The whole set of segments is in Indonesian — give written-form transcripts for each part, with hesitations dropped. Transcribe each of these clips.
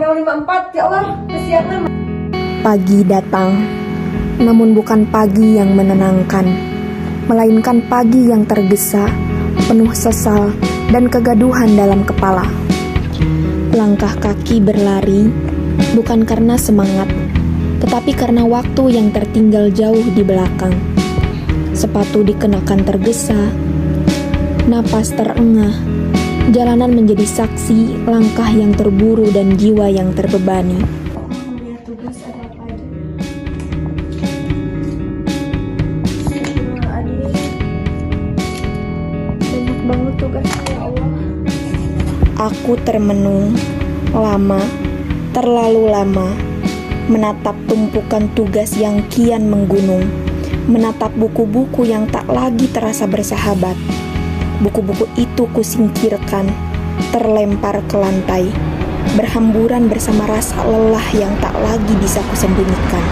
yang 54, ya Allah, kesiangan. Pagi datang, namun bukan pagi yang menenangkan, melainkan pagi yang tergesa, penuh sesal dan kegaduhan dalam kepala. Langkah kaki berlari, bukan karena semangat, tetapi karena waktu yang tertinggal jauh di belakang. Sepatu dikenakan tergesa, napas terengah, jalanan menjadi saksi langkah yang terburu dan jiwa yang terbebani. Lihat tugas ada apa aja. Banyak banget tugasnya, ya Allah. Aku termenung, lama, terlalu lama, menatap tumpukan tugas yang kian menggunung, menatap buku-buku yang tak lagi terasa bersahabat. Buku-buku itu kusingkirkan, terlempar ke lantai, berhamburan bersama rasa lelah yang tak lagi bisa kusembunyikan.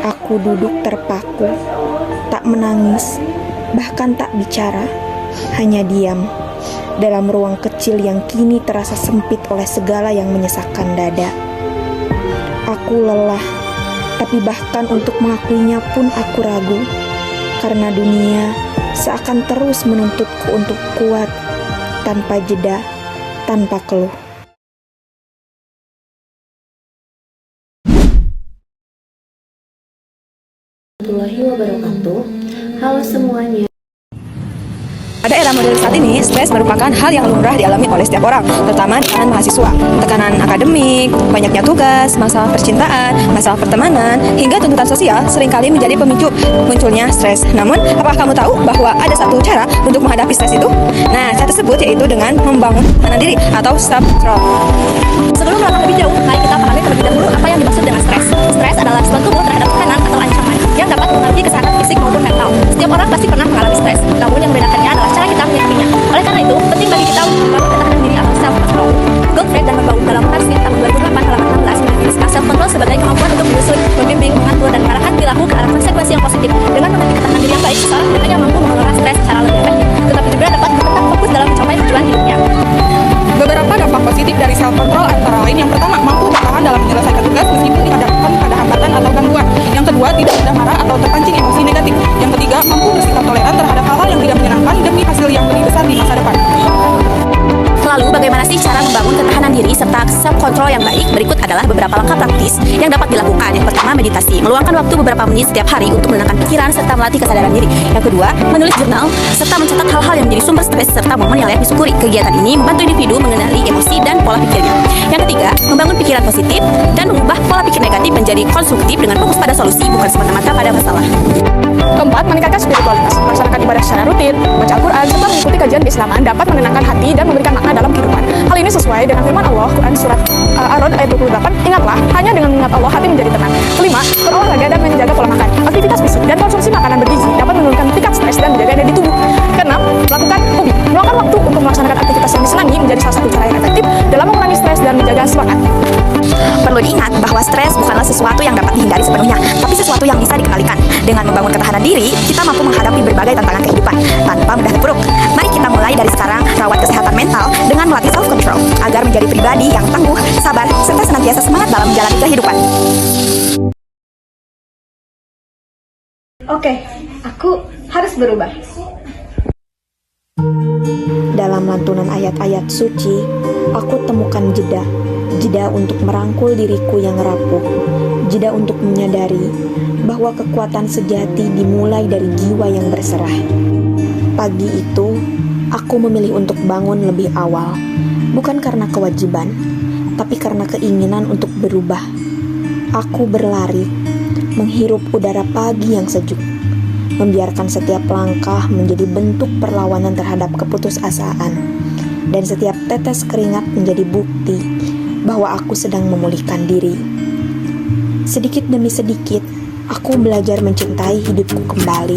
Aku duduk terpaku, tak menangis, bahkan tak bicara, hanya diam dalam ruang kecil yang kini terasa sempit oleh segala yang menyesakkan dada. Aku lelah, tapi bahkan untuk mengakuinya pun aku ragu, karena dunia seakan terus menuntutku untuk kuat, tanpa jeda, tanpa keluh. Warahmatullahi wabarakatuh. Halo semuanya. Pada era modern saat ini, stres merupakan hal yang lumrah dialami oleh setiap orang, terutama di kalangan mahasiswa. Tekanan akademik, banyaknya tugas, masalah percintaan, masalah pertemanan, hingga tuntutan sosial seringkali menjadi pemicu munculnya stres. Namun, apakah kamu tahu bahwa ada satu cara untuk menghadapi stres itu? Nah, cara tersebut yaitu dengan membangun tekanan diri atau self-control. Sebelum melangkah lebih jauh, mari kita pahami terlebih dahulu apa yang dimaksud dengan stres. Stres adalah respon tubuh terhadap tekanan atau ancaman yang dapat mengalami kesehatan fisik maupun mental. Setiap orang pasti pernah mengalami stres, namun yang membedakannya adalah cara kita menyikapinya. Oleh karena itu, penting bagi kita untuk membangun ketahanan diri atau self-control. Gottfried dan Membangun dalam Persnya tahun 2008 halaman 16 mendefinisikan self-control sebagai kemampuan untuk menyusun, membimbing, mengatur, dan mengarahkan perilaku ke arah konsekuensi yang positif. Dengan memiliki ketahanan diri yang baik, seseorang tidak hanya mampu mengelola stres secara lebih efektif, tetapi juga dapat tetap fokus dalam mencapai tujuan hidupnya. Beberapa dampak positif dari self-control antara lain yang pertama, mampu bertahan dalam menyelesaikan tugas meskipun dihadapkan pada hambatan atau gangguan. Yang kedua, tidak mudah marah atau terpancing emosi negatif. Yang ketiga, mampu bersikap toleran terhadap hal-hal yang tidak menyenangkan demi hasil yang lebih besar di masa depan. Lalu, bagaimana sih cara membangun ketahanan diri serta self-control yang baik? Berikut adalah beberapa langkah praktis yang dapat dilakukan. Yang pertama, meditasi. Meluangkan waktu beberapa menit setiap hari untuk menenangkan pikiran serta melatih kesadaran diri. Yang kedua, menulis jurnal serta mencatat hal-hal yang menjadi sumber stres serta momen yang layak disyukuri. Kegiatan ini membantu individu mengenali emosi dan pola pikirnya. Yang ketiga, membangun pikiran positif dan mengubah pola pikir negatif menjadi konstruktif dengan fokus pada solusi, bukan semata-mata pada masalah. Keempat, meningkatkan spiritualitas. Melaksanakan ibadah secara rutin, membaca Al-Quran, serta mengikuti kajian keislaman dapat menenangkan hati dan memberikan makna dalam kehidupan. Hal ini sesuai dengan firman Allah, Quran Surat Ar-Rod ayat 28. Ingatlah, hanya dengan mengingat Allah hati menjadi tenang. Kelima, berolahraga dan menjaga pola makan. Aktivitas fisik dan konsumsi makanan bergizi dapat menurunkan tingkat stres dan menjaga energi tubuh. Keenam, melakukan hobi. Meluangkan waktu untuk melaksanakan aktivitas yang disenangi menjadi salah satu cara yang efektif dalam mengurangi stres dan menjaga semangat. Perlu diingat bahwa stres bukanlah sesuatu yang dapat dihindari sepenuhnya, tapi sesuatu yang bisa dikendalikan. Dengan membangun ketahanan diri, kita mampu menghadapi berbagai tantangan kehidupan tanpa mudah terpuruk. Mari kita mulai dari sekarang rawat kesehatan mental dengan melatih self-control agar menjadi pribadi yang tangguh, sabar, serta senantiasa semangat dalam menjalani kehidupan. Oke, aku harus berubah. Dalam lantunan ayat-ayat suci, aku temukan jeda untuk merangkul diriku yang rapuh, jeda untuk menyadari bahwa kekuatan sejati dimulai dari jiwa yang berserah. Pagi itu, aku memilih untuk bangun lebih awal, bukan karena kewajiban, tapi karena keinginan untuk berubah. Aku berlari, menghirup udara pagi yang sejuk, membiarkan setiap langkah menjadi bentuk perlawanan terhadap keputusasaan, dan setiap tetes keringat menjadi bukti bahwa aku sedang memulihkan diri. Sedikit demi sedikit, aku belajar mencintai hidupku kembali.